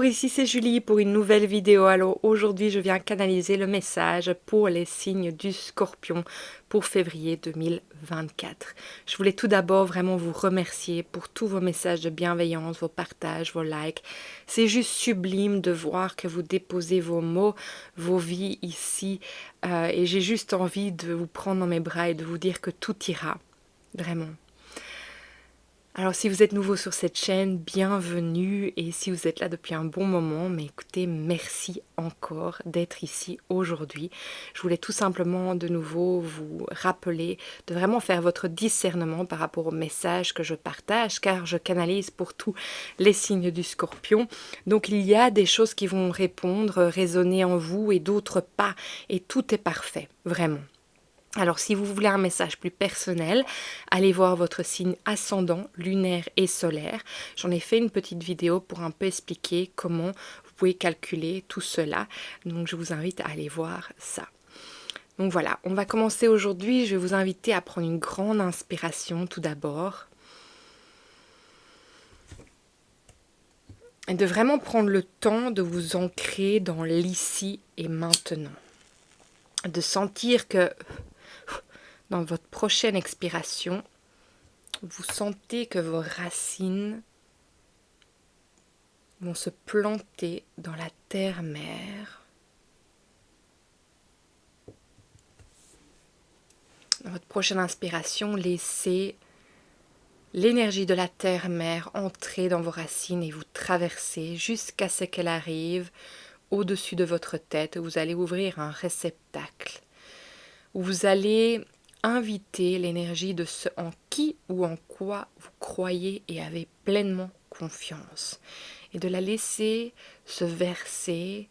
ici c'est Julie pour une nouvelle vidéo. Alors aujourd'hui je viens canaliser le message pour les signes du Scorpion pour février 2024. Je voulais tout d'abord vraiment vous remercier pour tous vos messages de bienveillance, vos partages, vos likes. C'est juste sublime de voir que vous déposez vos mots, vos vies ici et j'ai juste envie de vous prendre dans mes bras et de vous dire que tout ira, vraiment. Alors si vous êtes nouveau sur cette chaîne, bienvenue, et si vous êtes là depuis un bon moment, mais écoutez, merci encore d'être ici aujourd'hui. Je voulais tout simplement de nouveau vous rappeler de vraiment faire votre discernement par rapport au message que je partage, car je canalise pour tous les signes du Scorpion. Donc il y a des choses qui vont répondre, résonner en vous et d'autres pas, et tout est parfait, vraiment. Alors si vous voulez un message plus personnel, allez voir votre signe ascendant, lunaire et solaire. J'en ai fait une petite vidéo pour un peu expliquer comment vous pouvez calculer tout cela. Donc je vous invite à aller voir ça. Donc voilà, on va commencer aujourd'hui. Je vais vous inviter à prendre une grande inspiration tout d'abord. Et de vraiment prendre le temps de vous ancrer dans l'ici et maintenant. De sentir que dans votre prochaine expiration, vous sentez que vos racines vont se planter dans la terre-mère. Dans votre prochaine inspiration, laissez l'énergie de la terre-mère entrer dans vos racines et vous traverser jusqu'à ce qu'elle arrive au-dessus de votre tête. Vous allez ouvrir un réceptacle où vous allez inviter l'énergie de ce en qui ou en quoi vous croyez et avez pleinement confiance. Et de la laisser se verser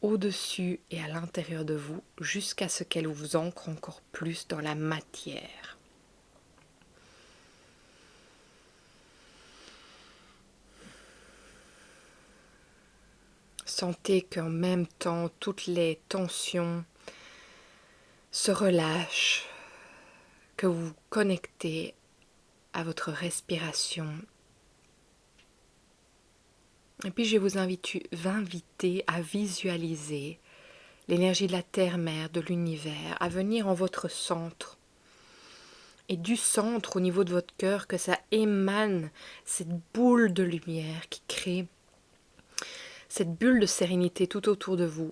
au-dessus et à l'intérieur de vous jusqu'à ce qu'elle vous ancre encore plus dans la matière. Sentez qu'en même temps, toutes les tensions se relâchent, que vous vous connectez à votre respiration. Et puis je vais vous inviter à visualiser l'énergie de la terre-mère, de l'univers, à venir en votre centre. Et du centre, au niveau de votre cœur, que ça émane cette boule de lumière qui crée cette bulle de sérénité tout autour de vous.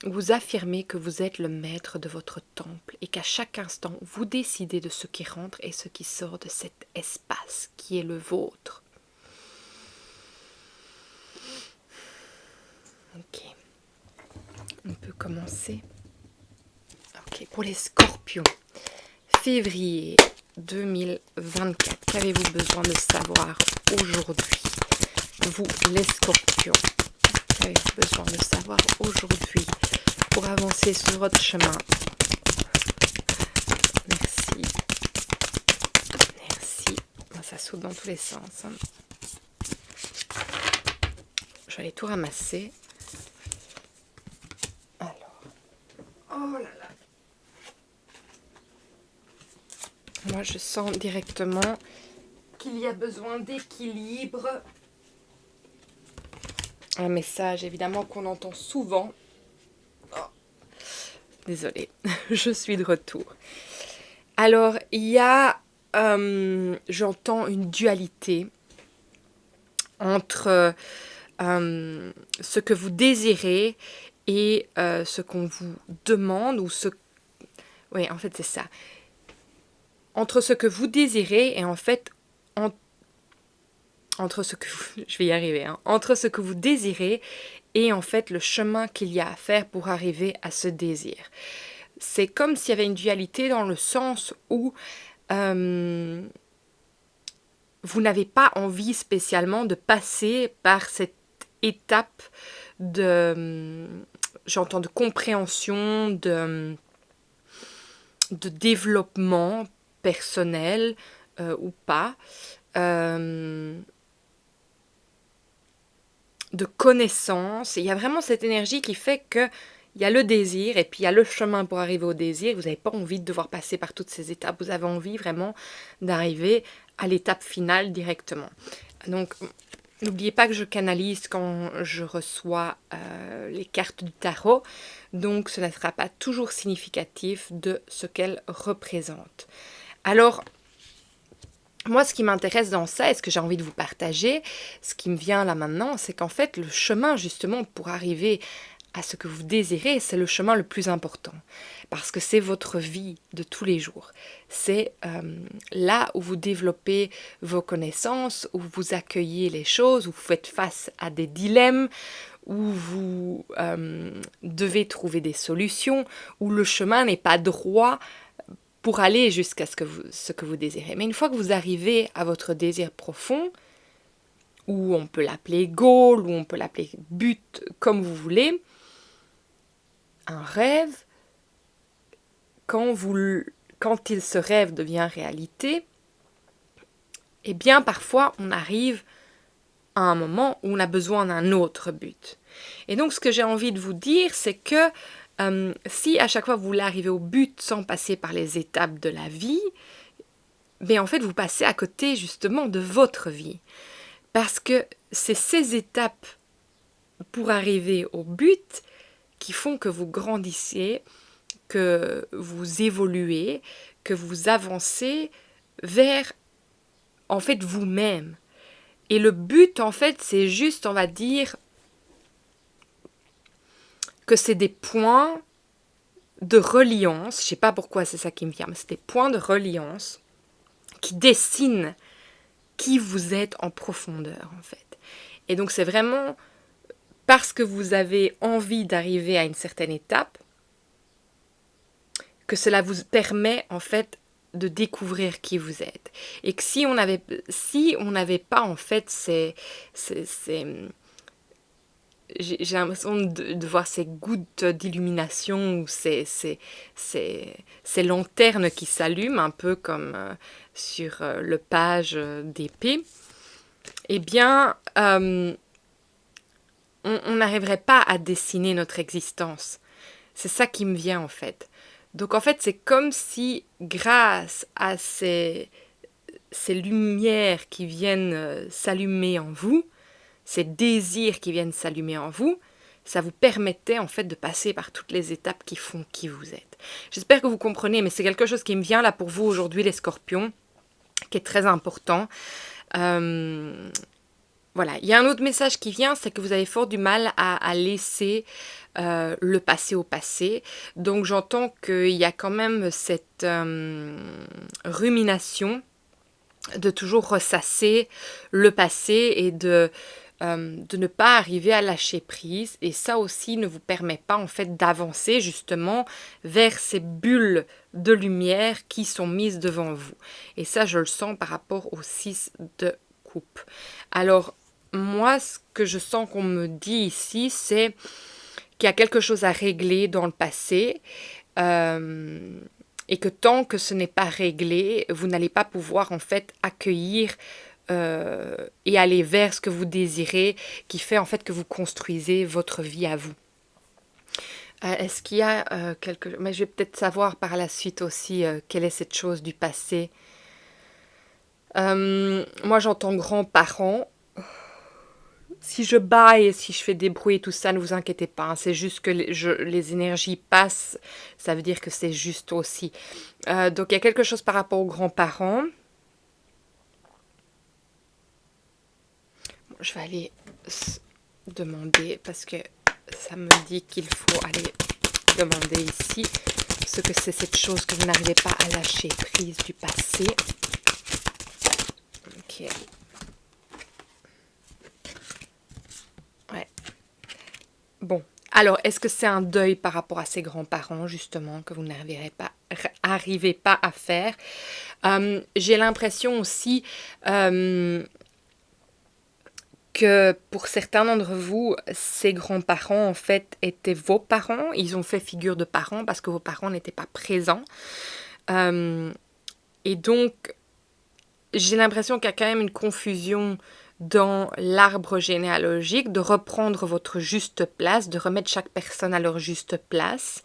Vous affirmez que vous êtes le maître de votre temple et qu'à chaque instant, vous décidez de ce qui rentre et ce qui sort de cet espace qui est le vôtre. Ok. On peut commencer. Ok. Pour les scorpions, février 2024, qu'avez-vous besoin de savoir aujourd'hui? Vous, les scorpions, qu'avez-vous besoin de savoir aujourd'hui pour avancer sur votre chemin? Merci. Merci. Ça saute dans tous les sens. Je vais aller tout ramasser. Alors. Oh là là. Moi, je sens directement qu'il y a besoin d'équilibre. Un message, évidemment, qu'on entend souvent. Oh. Désolée, je suis de retour. Alors, il y a, j'entends une dualité entre ce que vous désirez et ce qu'on vous demande, ou ce... Oui, en fait, c'est ça. Entre ce que vous désirez et en fait, entre ce que vous... Je vais y arriver, hein. Entre ce que vous désirez et en fait le chemin qu'il y a à faire pour arriver à ce désir. C'est comme s'il y avait une dualité dans le sens où vous n'avez pas envie spécialement de passer par cette étape de, j'entends, de compréhension, de développement personnel ou pas, de connaissance. Il y a vraiment cette énergie qui fait que il y a le désir et puis il y a le chemin pour arriver au désir. Vous n'avez pas envie de devoir passer par toutes ces étapes. Vous avez envie vraiment d'arriver à l'étape finale directement. Donc, N'oubliez pas que je canalise quand je reçois les cartes du tarot, donc ce ne sera pas toujours significatif de ce qu'elles représentent. Alors, moi, ce qui m'intéresse dans ça, et ce que j'ai envie de vous partager, ce qui me vient là maintenant, c'est qu'en fait, le chemin justement pour arriver à ce que vous désirez, c'est le chemin le plus important. Parce que c'est votre vie de tous les jours. C'est là où vous développez vos connaissances, où vous accueillez les choses, où vous faites face à des dilemmes, où vous devez trouver des solutions, où le chemin n'est pas droit pour aller jusqu'à ce que vous désirez. Mais une fois que vous arrivez à votre désir profond, ou on peut l'appeler goal, ou on peut l'appeler but, comme vous voulez, un rêve, quand ce rêve devient réalité, eh bien parfois on arrive à un moment où on a besoin d'un autre but. Et donc ce que j'ai envie de vous dire, c'est que si à chaque fois vous voulez arriver au but sans passer par les étapes de la vie, mais en fait vous passez à côté justement de votre vie. Parce que c'est ces étapes pour arriver au but qui font que vous grandissez, que vous évoluez, que vous avancez vers en fait vous-même. Et le but en fait c'est juste, on va dire, que c'est des points de reliance, je ne sais pas pourquoi c'est ça qui me vient, mais c'est des points de reliance qui dessinent qui vous êtes en profondeur en fait. Et donc c'est vraiment parce que vous avez envie d'arriver à une certaine étape que cela vous permet en fait de découvrir qui vous êtes. Et que si on n'avait pas en fait j'ai l'impression de voir ces gouttes d'illumination ou ces lanternes qui s'allument un peu comme sur le page d'épée, eh bien on n'arriverait pas à dessiner notre existence. C'est ça qui me vient en fait. Donc en fait c'est comme si grâce à ces lumières qui viennent s'allumer en vous, ces désirs qui viennent s'allumer en vous, ça vous permettait en fait de passer par toutes les étapes qui font qui vous êtes. J'espère que vous comprenez, mais c'est quelque chose qui me vient là pour vous aujourd'hui les scorpions, qui est très important. Voilà, il y a un autre message qui vient, c'est que vous avez fort du mal à laisser le passé au passé. Donc j'entends qu'il y a quand même cette rumination de toujours ressasser le passé et de ne pas arriver à lâcher prise. Et ça aussi ne vous permet pas en fait d'avancer justement vers ces bulles de lumière qui sont mises devant vous. Et ça, je le sens par rapport au 6 de coupe. Alors, moi, ce que je sens qu'on me dit ici, c'est qu'il y a quelque chose à régler dans le passé et que tant que ce n'est pas réglé, vous n'allez pas pouvoir en fait accueillir et aller vers ce que vous désirez, qui fait en fait que vous construisez votre vie à vous. Est-ce qu'il y a mais je vais peut-être savoir par la suite aussi quelle est cette chose du passé. Moi, j'entends grands-parents. Si je baille et si je fais des bruits et tout ça, ne vous inquiétez pas. Hein, c'est juste que les énergies passent. Ça veut dire que c'est juste aussi. Donc, il y a quelque chose par rapport aux grands-parents. Bon, je vais aller demander parce que ça me dit qu'il faut aller demander ici ce que c'est cette chose que vous n'arrivez pas à lâcher prise du passé. Ok. Ouais. Bon. Alors, est-ce que c'est un deuil par rapport à ses grands-parents, justement, que vous n'arrivez pas à faire? J'ai l'impression aussi que pour certains d'entre vous, ces grands-parents, en fait, étaient vos parents. Ils ont fait figure de parents parce que vos parents n'étaient pas présents. Et donc, j'ai l'impression qu'il y a quand même une confusion dans l'arbre généalogique, de reprendre votre juste place, de remettre chaque personne à leur juste place.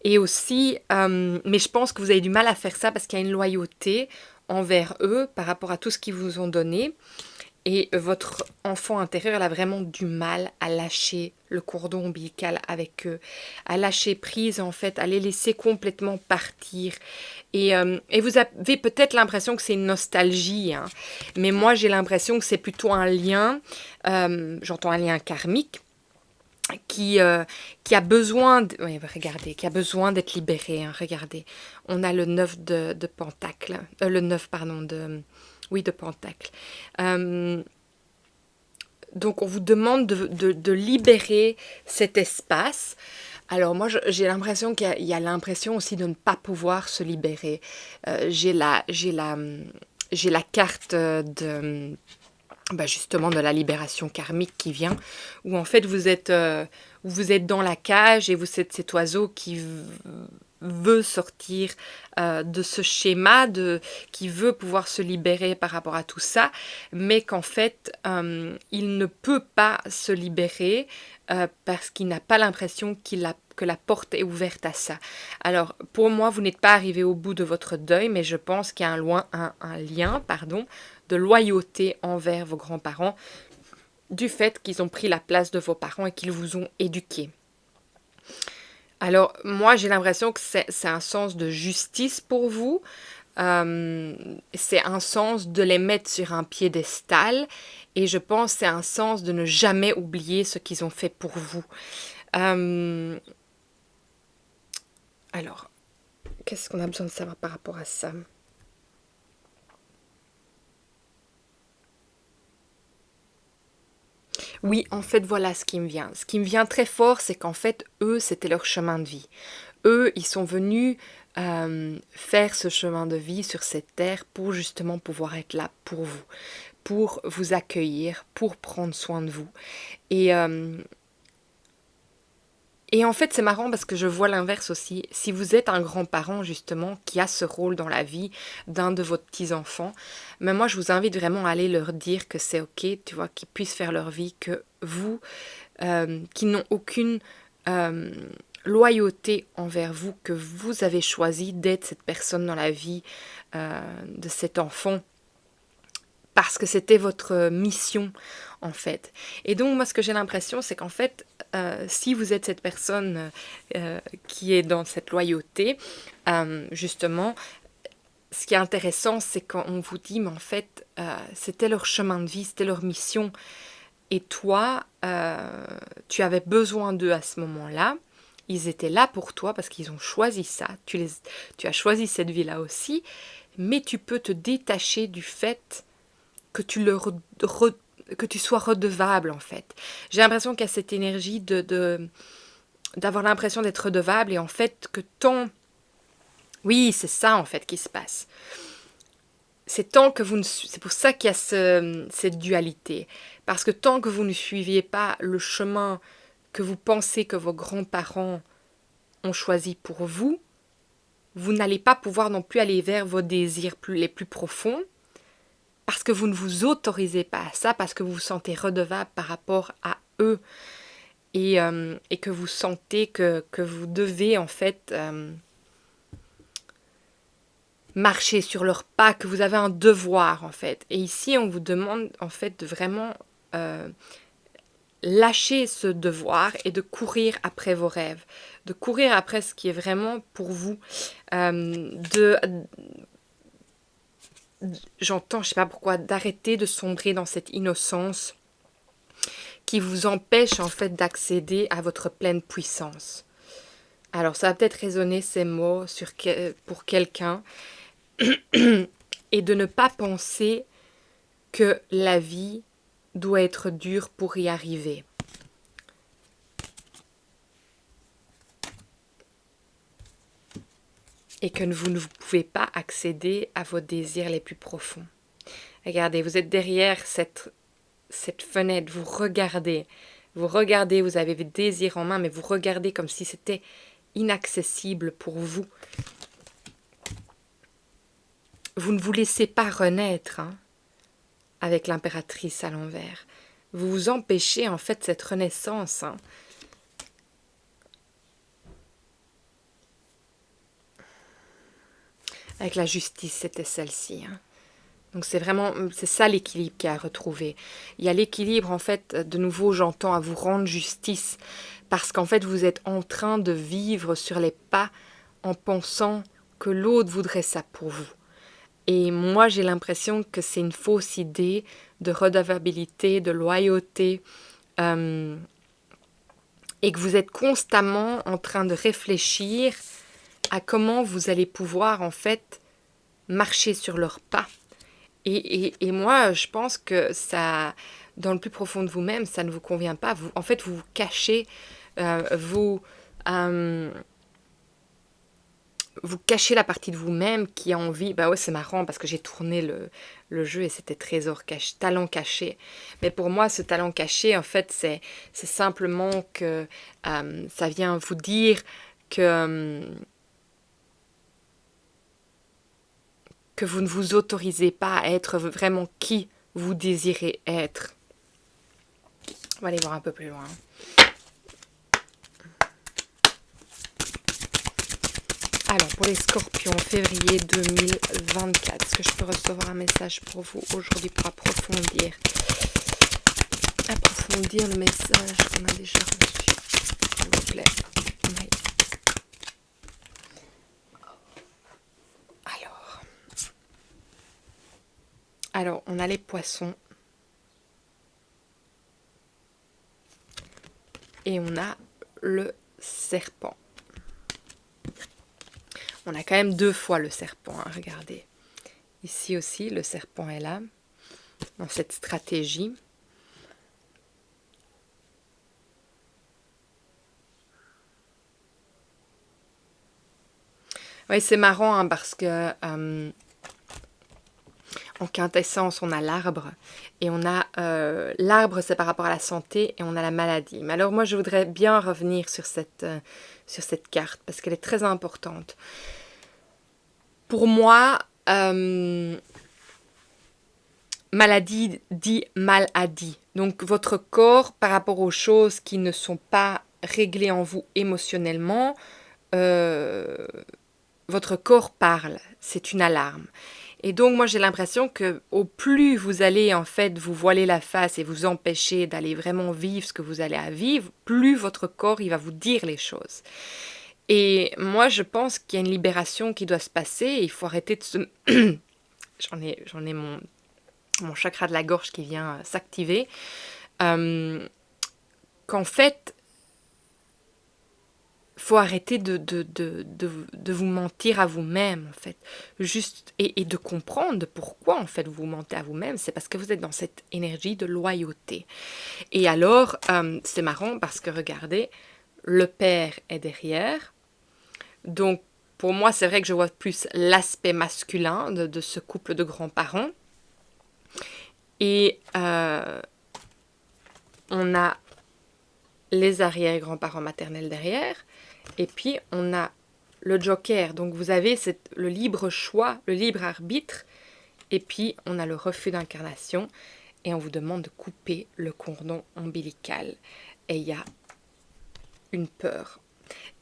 Et aussi, mais je pense que vous avez du mal à faire ça parce qu'il y a une loyauté envers eux par rapport à tout ce qu'ils vous ont donné. Et votre enfant intérieur, elle a vraiment du mal à lâcher le cordon ombilical avec eux, à lâcher prise en fait, à les laisser complètement partir. Et vous avez peut-être l'impression que c'est une nostalgie, hein, mais moi j'ai l'impression que c'est plutôt un lien, j'entends un lien karmique, qui a besoin, oui, regardez, qui a besoin d'être libéré, hein, regardez. On a le 9 de Pentacle, le 9, pardon, oui, de Pentacle. Euh, donc on vous demande de libérer cet espace. Alors moi j'ai l'impression qu'il y a l'impression aussi de ne pas pouvoir se libérer. J'ai la carte de bah justement de la libération karmique qui vient, où en fait vous êtes dans la cage et vous êtes cet oiseau qui veut sortir de ce schéma, qui veut pouvoir se libérer par rapport à tout ça, mais qu'en fait il ne peut pas se libérer parce qu'il n'a pas l'impression que la porte est ouverte à ça. Alors pour moi vous n'êtes pas arrivé au bout de votre deuil, mais je pense qu'il y a un lien, pardon, de loyauté envers vos grands-parents, du fait qu'ils ont pris la place de vos parents et qu'ils vous ont éduqués. Alors, moi, j'ai l'impression que c'est un sens de justice pour vous. C'est un sens de les mettre sur un piédestal. Et je pense que c'est un sens de ne jamais oublier ce qu'ils ont fait pour vous. Euh, alors, qu'est-ce qu'on a besoin de savoir par rapport à ça? Oui, en fait, voilà ce qui me vient. Ce qui me vient très fort, c'est qu'en fait, eux, c'était leur chemin de vie. Eux, ils sont venus faire ce chemin de vie sur cette terre pour justement pouvoir être là pour vous accueillir, pour prendre soin de vous. Et, euh, et en fait, c'est marrant parce que je vois l'inverse aussi. Si vous êtes un grand-parent, justement, qui a ce rôle dans la vie d'un de vos petits-enfants, mais moi, je vous invite vraiment à aller leur dire que c'est OK, tu vois, qu'ils puissent faire leur vie, que vous, qui n'ont aucune euh, loyauté envers vous, que vous avez choisi d'être cette personne dans la vie de cet enfant parce que c'était votre mission en fait. Et donc moi ce que j'ai l'impression c'est qu'en fait si vous êtes cette personne qui est dans cette loyauté, justement, ce qui est intéressant c'est quand on vous dit mais en fait c'était leur chemin de vie, c'était leur mission et toi tu avais besoin d'eux à ce moment-là. Ils étaient là pour toi parce qu'ils ont choisi ça. Tu as choisi cette vie-là aussi, mais tu peux te détacher du fait que que tu sois redevable en fait. J'ai l'impression qu'il y a cette énergie d'avoir l'impression d'être redevable et en fait que tant... Oui, c'est ça en fait qui se passe. C'est tant que vous ne... C'est pour ça qu'il y a cette dualité. Parce que tant que vous ne suiviez pas le chemin que vous pensez que vos grands-parents ont choisi pour vous, vous n'allez pas pouvoir non plus aller vers vos désirs les plus profonds parce que vous ne vous autorisez pas à ça, parce que vous vous sentez redevable par rapport à eux et que vous sentez que vous devez en fait marcher sur leurs pas, que vous avez un devoir en fait. Et ici, on vous demande en fait de vraiment lâcher ce devoir et de courir après vos rêves, de courir après ce qui est vraiment pour vous, de j'entends, je sais pas pourquoi, d'arrêter de sombrer dans cette innocence qui vous empêche en fait d'accéder à votre pleine puissance. Alors ça va peut-être résonner ces mots pour quelqu'un et de ne pas penser que la vie doit être dure pour y arriver. Et que vous ne pouvez pas accéder à vos désirs les plus profonds. Regardez, vous êtes derrière cette fenêtre, vous regardez, vous avez vos désirs en main, mais vous regardez comme si c'était inaccessible pour vous. Vous ne vous laissez pas renaître hein, avec l'impératrice à l'envers. Vous vous empêchez en fait cette renaissance. Hein. Avec la justice, c'était celle-ci. Hein. Donc c'est vraiment, c'est ça l'équilibre qu'il y a à retrouver. Il y a l'équilibre, en fait, de nouveau, j'entends, à vous rendre justice, parce qu'en fait, vous êtes en train de vivre sur les pas en pensant que l'autre voudrait ça pour vous. Et moi, j'ai l'impression que c'est une fausse idée de redevabilité, de loyauté, euh, et que vous êtes constamment en train de réfléchir à comment vous allez pouvoir, en fait, marcher sur leurs pas. Et moi, je pense que ça, dans le plus profond de vous-même, ça ne vous convient pas. Vous, en fait, vous vous cachez, vous, euh, vous cachez la partie de vous-même qui a envie. Bah ouais, c'est marrant parce que j'ai tourné le jeu et c'était trésor caché, talent caché. Mais pour moi, ce talent caché, en fait, c'est simplement que ça vient vous dire que, que vous ne vous autorisez pas à être vraiment qui vous désirez être. On va aller voir un peu plus loin. Alors, pour les scorpions, février 2024, est-ce que je peux recevoir un message pour vous aujourd'hui pour approfondir le message qu'on a déjà reçu, s'il vous plaît. Oui. Alors, on a les poissons et on a le serpent. On a quand même 2 fois le serpent, hein, regardez. Ici aussi, le serpent est là, dans cette stratégie. Oui, c'est marrant hein, parce que en quintessence, on a l'arbre. Et on a l'arbre, c'est par rapport à la santé, et on a la maladie. Mais alors moi, je voudrais bien revenir sur cette carte, parce qu'elle est très importante. Pour moi, maladie dit maladie. Donc votre corps, par rapport aux choses qui ne sont pas réglées en vous émotionnellement, votre corps parle. C'est une alarme. Et donc, moi, j'ai l'impression que au plus vous allez, en fait, vous voiler la face et vous empêcher d'aller vraiment vivre ce que vous allez à vivre, plus votre corps, il va vous dire les choses. Et moi, je pense qu'il y a une libération qui doit se passer. Et il faut arrêter de se... j'en ai mon chakra de la gorge qui vient s'activer. Qu'en fait, faut arrêter de vous mentir à vous-même, en fait. Juste, et de comprendre pourquoi, en fait, vous mentez à vous-même. C'est parce que vous êtes dans cette énergie de loyauté. Et alors, c'est marrant parce que, regardez, le père est derrière. Donc, pour moi, c'est vrai que je vois plus l'aspect masculin de ce couple de grands-parents. Et on a les arrière-grands-parents maternels derrière. Et puis, on a le joker. Donc, vous avez le libre choix, le libre arbitre. Et puis, on a le refus d'incarnation. Et on vous demande de couper le cordon ombilical. Et il y a une peur.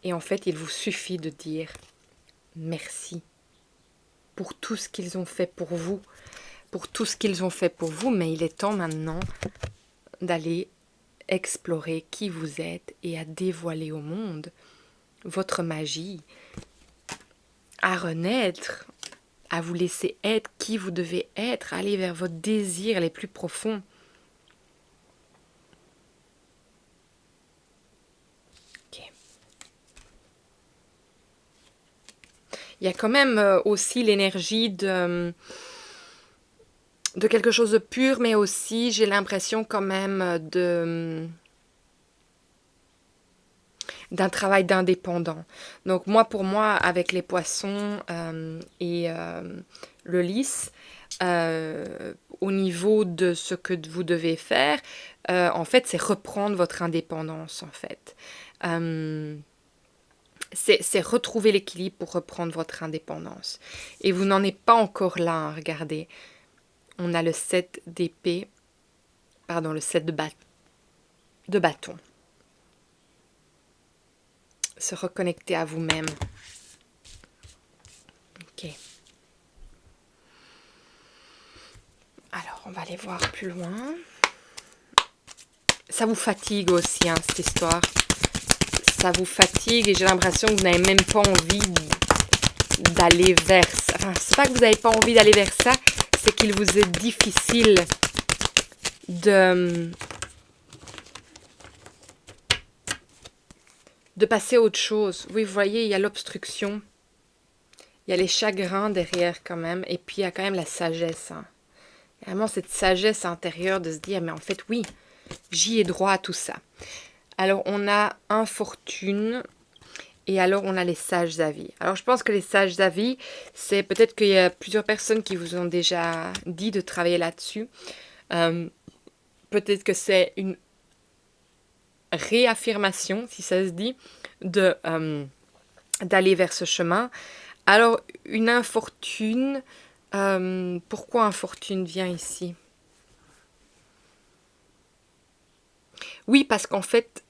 Et en fait, il vous suffit de dire merci pour tout ce qu'ils ont fait pour vous. Pour tout ce qu'ils ont fait pour vous. Mais il est temps maintenant d'aller explorer qui vous êtes et à dévoiler au monde votre magie, à renaître, à vous laisser être qui vous devez être, à aller vers vos désirs les plus profonds. Okay. Il y a quand même aussi l'énergie de quelque chose de pur, mais aussi j'ai l'impression quand même d'un travail d'indépendant. Donc pour moi, avec les poissons et le lys, au niveau de ce que vous devez faire, en fait, c'est reprendre votre indépendance, en fait. C'est retrouver l'équilibre pour reprendre votre indépendance. Et vous n'en êtes pas encore là, hein, regardez. On a le 7 d'épée, pardon, le 7 de bâton. Se reconnecter à vous-même. Ok. Alors, on va aller voir plus loin. Ça vous fatigue aussi, hein, cette histoire. Ça vous fatigue et j'ai l'impression que vous n'avez même pas envie d'aller vers ça. Enfin, c'est pas que vous n'avez pas envie d'aller vers ça, c'est qu'il vous est difficile de passer à autre chose. Oui, vous voyez, il y a l'obstruction, il y a les chagrins derrière quand même, et puis il y a quand même la sagesse. Hein. Vraiment cette sagesse intérieure de se dire, mais en fait, oui, j'y ai droit à tout ça. Alors, on a infortune, et alors on a les sages avis. Alors, je pense que les sages avis, c'est peut-être qu'il y a plusieurs personnes qui vous ont déjà dit de travailler là-dessus. Peut-être que c'est une réaffirmation, si ça se dit, d'aller vers ce chemin. Alors, une infortune, pourquoi infortune vient ici? Oui, parce qu'en fait,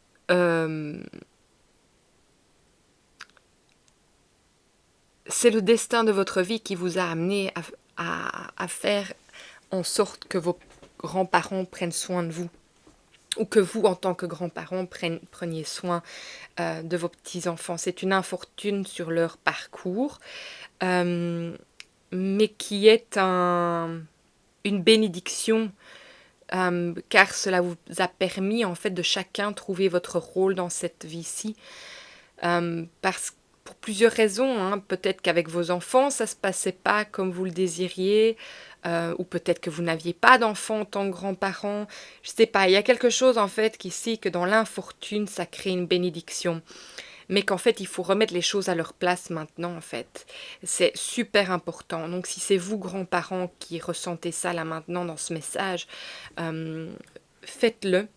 c'est le destin de votre vie qui vous a amené à faire en sorte que vos grands-parents prennent soin de vous. Ou que vous, en tant que grands-parents, preniez soin de vos petits-enfants. C'est une infortune sur leur parcours, mais qui est une bénédiction, car cela vous a permis, en fait, de chacun trouver votre rôle dans cette vie-ci. Pour plusieurs raisons, hein. Peut-être qu'avec vos enfants, ça ne se passait pas comme vous le désiriez, ou peut-être que vous n'aviez pas d'enfants en tant que grands-parents. Je ne sais pas, il y a quelque chose en fait qu'ici, que dans l'infortune, ça crée une bénédiction. Mais qu'en fait, il faut remettre les choses à leur place maintenant, en fait. C'est super important. Donc, si c'est vous, grands-parents, qui ressentez ça là maintenant dans ce message, faites-le.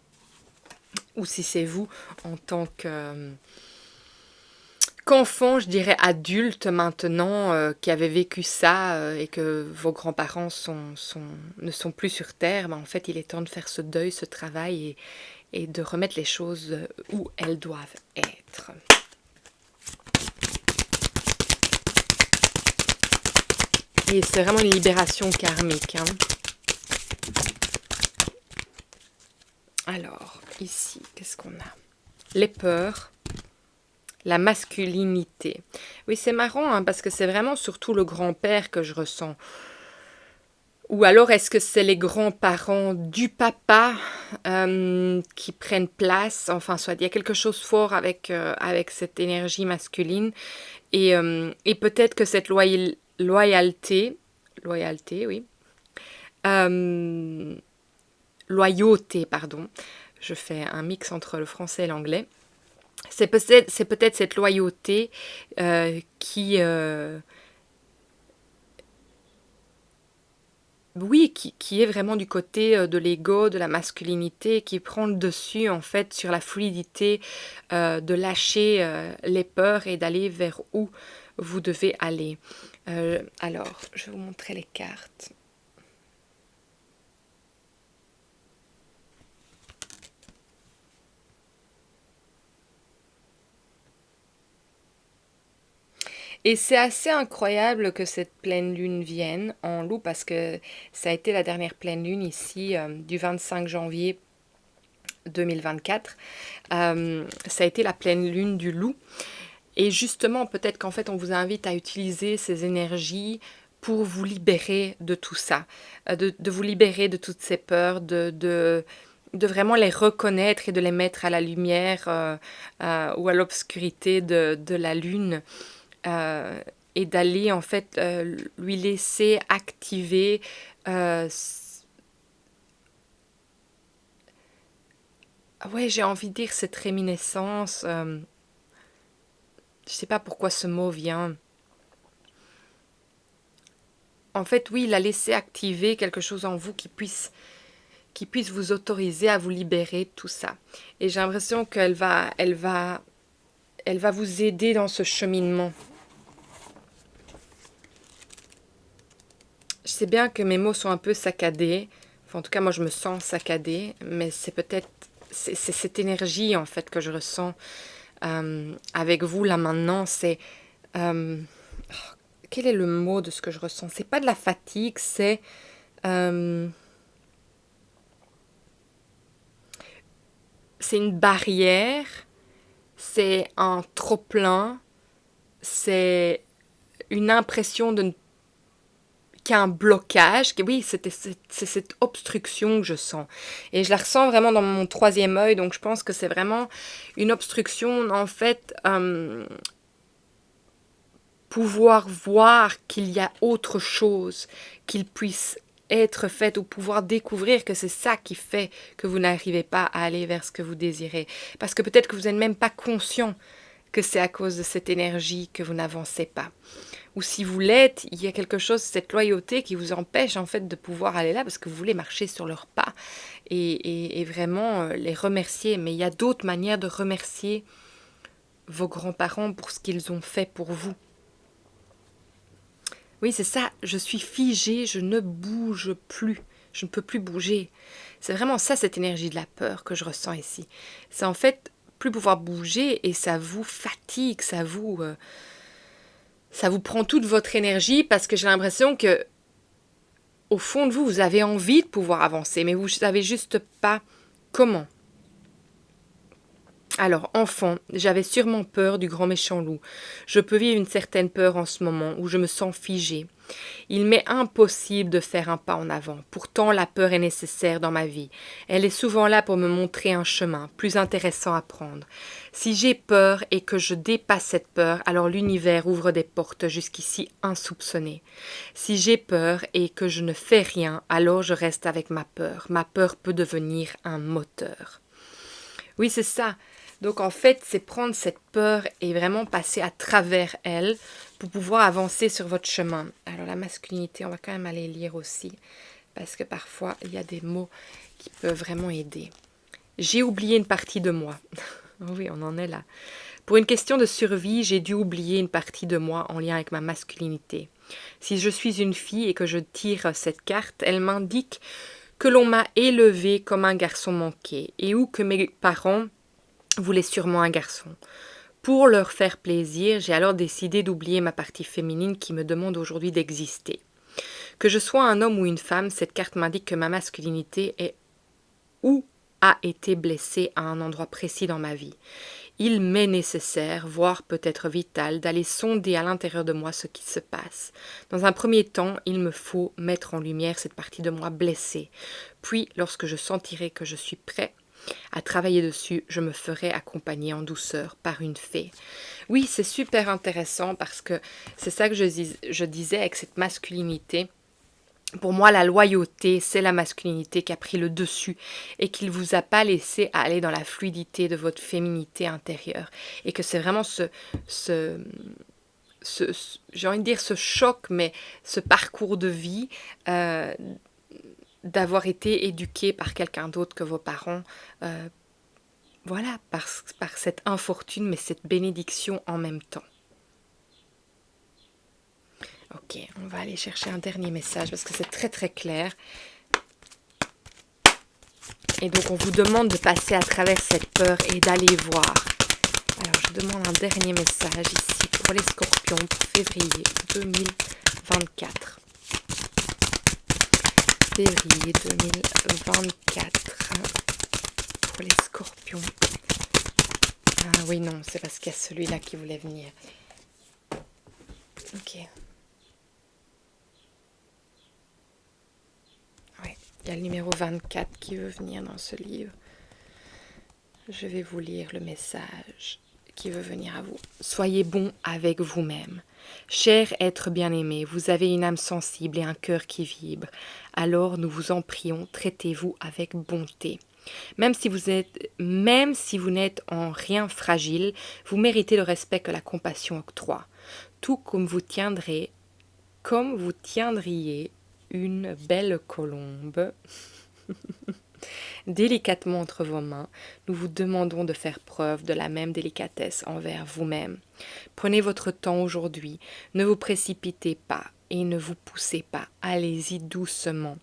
Ou si c'est vous, en tant qu'enfant, je dirais adulte maintenant, qui avait vécu ça et que vos grands-parents ne sont plus sur Terre, ben en fait, il est temps de faire ce deuil, ce travail et de remettre les choses où elles doivent être. Et c'est vraiment une libération karmique. Hein. Alors, ici, qu'est-ce qu'on a? Les peurs. La masculinité. Oui, c'est marrant, hein, parce que c'est vraiment surtout le grand-père que je ressens. Ou alors, est-ce que c'est les grands-parents du papa qui prennent place? Enfin, soit il y a quelque chose de fort avec cette énergie masculine. Et peut-être que cette loyauté, oui, loyauté, pardon, je fais un mix entre le français et l'anglais. C'est peut-être cette loyauté qui est vraiment du côté de l'ego, de la masculinité, qui prend le dessus en fait sur la fluidité de lâcher les peurs et d'aller vers où vous devez aller. Alors, je vais vous montrer les cartes. Et c'est assez incroyable que cette pleine lune vienne en loup parce que ça a été la dernière pleine lune ici du 25 janvier 2024. Ça a été la pleine lune du loup. Et justement, peut-être qu'en fait, on vous invite à utiliser ces énergies pour vous libérer de tout ça, de vous libérer de toutes ces peurs, de vraiment les reconnaître et de les mettre à la lumière ou à l'obscurité de la lune. Et d'aller en fait lui laisser activer ouais, j'ai envie de dire cette réminiscence. Je sais pas pourquoi ce mot vient. En fait, oui, la laisser activer quelque chose en vous qui puisse vous autoriser à vous libérer de tout ça. Et j'ai l'impression qu'elle va vous aider dans ce cheminement. Je sais bien que mes mots sont un peu saccadés. Enfin, en tout cas, moi, je me sens saccadée. Mais c'est peut-être... C'est cette énergie, en fait, que je ressens avec vous, là, maintenant. C'est... quel est le mot de ce que je ressens? C'est pas de la fatigue, c'est... Euh, c'est une barrière, c'est un trop-plein, c'est une impression qu'il y a un blocage, que oui, c'est cette obstruction que je sens. Et je la ressens vraiment dans mon troisième œil, donc je pense que c'est vraiment une obstruction, en fait, pouvoir voir qu'il y a autre chose, qu'il puisse être fait ou pouvoir découvrir que c'est ça qui fait que vous n'arrivez pas à aller vers ce que vous désirez. Parce que peut-être que vous n'êtes même pas conscient que c'est à cause de cette énergie que vous n'avancez pas. Ou si vous l'êtes, il y a quelque chose, cette loyauté qui vous empêche en fait de pouvoir aller là parce que vous voulez marcher sur leurs pas et vraiment les remercier. Mais il y a d'autres manières de remercier vos grands-parents pour ce qu'ils ont fait pour vous. Oui, c'est ça, je suis figée, je ne bouge plus, je ne peux plus bouger. C'est vraiment ça, cette énergie de la peur que je ressens ici. C'est en fait plus pouvoir bouger et ça vous fatigue, ça vous prend toute votre énergie parce que j'ai l'impression que au fond de vous, vous avez envie de pouvoir avancer, mais vous ne savez juste pas comment. Alors, enfant, j'avais sûrement peur du grand méchant loup. Je peux vivre une certaine peur en ce moment où je me sens figée. Il m'est impossible de faire un pas en avant. Pourtant, la peur est nécessaire dans ma vie. Elle est souvent là pour me montrer un chemin plus intéressant à prendre. Si j'ai peur et que je dépasse cette peur, alors l'univers ouvre des portes jusqu'ici insoupçonnées. Si j'ai peur et que je ne fais rien, alors je reste avec ma peur. Ma peur peut devenir un moteur. Oui, c'est ça. Donc en fait, c'est prendre cette peur et vraiment passer à travers elle pour pouvoir avancer sur votre chemin. Alors la masculinité, on va quand même aller lire aussi, parce que parfois, il y a des mots qui peuvent vraiment aider. J'ai oublié une partie de moi. Oui, on en est là. Pour une question de survie, j'ai dû oublier une partie de moi en lien avec ma masculinité. Si je suis une fille et que je tire cette carte, elle m'indique que l'on m'a élevée comme un garçon manqué et où que mes parents voulaient sûrement un garçon. Pour leur faire plaisir, j'ai alors décidé d'oublier ma partie féminine qui me demande aujourd'hui d'exister. Que je sois un homme ou une femme, cette carte m'indique que ma masculinité est ou a été blessée à un endroit précis dans ma vie. Il m'est nécessaire, voire peut-être vital, d'aller sonder à l'intérieur de moi ce qui se passe. Dans un premier temps, il me faut mettre en lumière cette partie de moi blessée. Puis, lorsque je sentirai que je suis prêt à travailler dessus, je me ferai accompagner en douceur par une fée. Oui, c'est super intéressant parce que c'est ça que je disais avec cette masculinité. Pour moi, la loyauté, c'est la masculinité qui a pris le dessus et qui ne vous a pas laissé aller dans la fluidité de votre féminité intérieure. Et que c'est vraiment j'ai envie de dire ce choc, mais ce parcours de vie d'avoir été éduqué par quelqu'un d'autre que vos parents, voilà, par cette infortune, mais cette bénédiction en même temps. Ok, on va aller chercher un dernier message parce que c'est très très clair. Et donc on vous demande de passer à travers cette peur et d'aller voir. Alors je demande un dernier message ici pour les scorpions pour février 2024. Février 2024 pour les scorpions. Ah oui, non, c'est parce qu'il y a celui-là qui voulait venir. Ok. Oui, il y a le numéro 24 qui veut venir dans ce livre. Je vais vous lire le message qui veut venir à vous. Soyez bon avec vous-même. Cher être bien-aimé, vous avez une âme sensible et un cœur qui vibre. Alors nous vous en prions, traitez-vous avec bonté. Même si vous n'êtes en rien fragile, vous méritez le respect que la compassion octroie. Tout comme vous tiendriez une belle colombe délicatement entre vos mains, nous vous demandons de faire preuve de la même délicatesse envers vous-même. Prenez votre temps aujourd'hui, ne vous précipitez pas et ne vous poussez pas, allez-y doucement.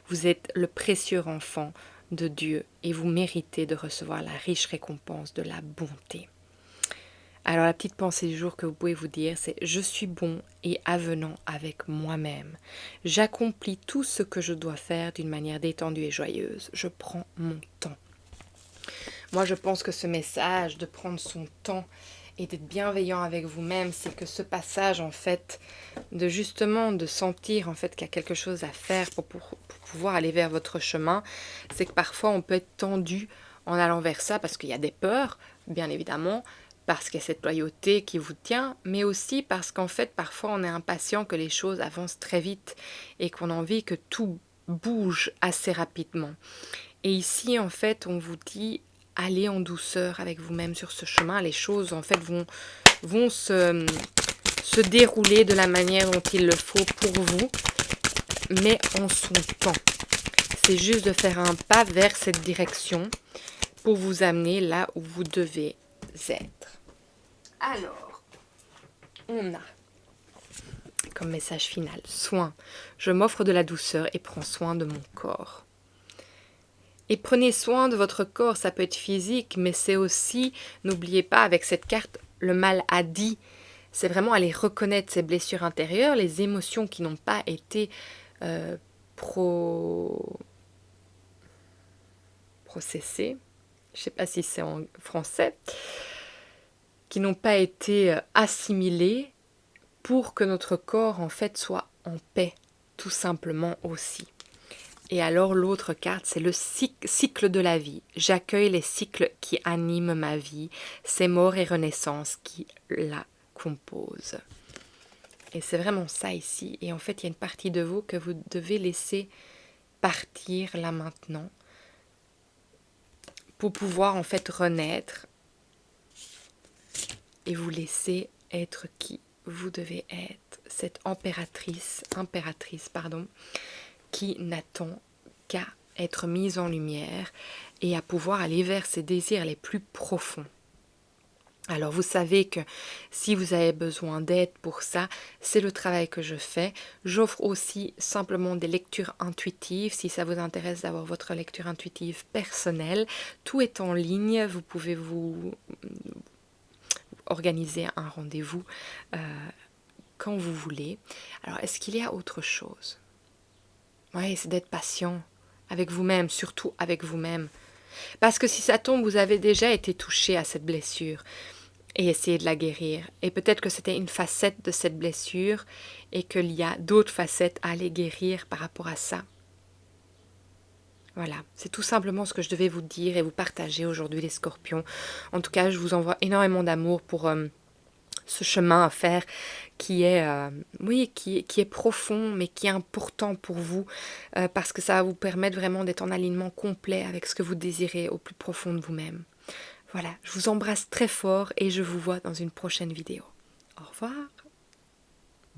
Vous êtes le précieux enfant de Dieu et vous méritez de recevoir la riche récompense de la bonté. Alors la petite pensée du jour que vous pouvez vous dire, c'est « Je suis bon et avenant avec moi-même. J'accomplis tout ce que je dois faire d'une manière détendue et joyeuse. Je prends mon temps. » Moi, je pense que ce message de prendre son temps et d'être bienveillant avec vous-même, c'est que ce passage, en fait, de justement de sentir en fait qu'il y a quelque chose à faire pour pouvoir aller vers votre chemin, c'est que parfois on peut être tendu en allant vers ça parce qu'il y a des peurs, bien évidemment, parce qu'il y a cette loyauté qui vous tient, mais aussi parce qu'en fait parfois on est impatient que les choses avancent très vite et qu'on a envie que tout bouge assez rapidement. Et ici en fait on vous dit allez en douceur avec vous-même sur ce chemin, les choses en fait vont se dérouler de la manière dont il le faut pour vous, mais en son temps. C'est juste de faire un pas vers cette direction pour vous amener là où vous devez être. Alors, on a comme message final, soin. Je m'offre de la douceur et prends soin de mon corps. Et prenez soin de votre corps, ça peut être physique, mais c'est aussi, n'oubliez pas, avec cette carte, le mal a dit. C'est vraiment aller reconnaître ses blessures intérieures, les émotions qui n'ont pas été processées. Je ne sais pas si c'est en français. Qui n'ont pas été assimilées pour que notre corps, en fait, soit en paix, tout simplement aussi. Et alors l'autre carte, c'est le cycle de la vie. J'accueille les cycles qui animent ma vie. C'est mort et renaissance qui la composent. Et c'est vraiment ça ici. Et en fait, il y a une partie de vous que vous devez laisser partir là maintenant pour pouvoir en fait renaître et vous laisser être qui vous devez être. Cette impératrice, qui n'attend qu'à être mise en lumière et à pouvoir aller vers ses désirs les plus profonds. Alors vous savez que si vous avez besoin d'aide pour ça, c'est le travail que je fais. J'offre aussi simplement des lectures intuitives. Si ça vous intéresse d'avoir votre lecture intuitive personnelle, tout est en ligne. Vous pouvez vous organiser un rendez-vous quand vous voulez. Alors est-ce qu'il y a autre chose ? Oui, c'est d'être patient avec vous-même, surtout avec vous-même. Parce que si ça tombe, vous avez déjà été touché à cette blessure et essayé de la guérir. Et peut-être que c'était une facette de cette blessure et qu'il y a d'autres facettes à aller guérir par rapport à ça. Voilà, c'est tout simplement ce que je devais vous dire et vous partager aujourd'hui les scorpions. En tout cas, je vous envoie énormément d'amour pour ce chemin à faire qui est, qui est profond, mais qui est important pour vous, parce que ça va vous permettre vraiment d'être en alignement complet avec ce que vous désirez au plus profond de vous-même. Voilà, je vous embrasse très fort et je vous vois dans une prochaine vidéo. Au revoir.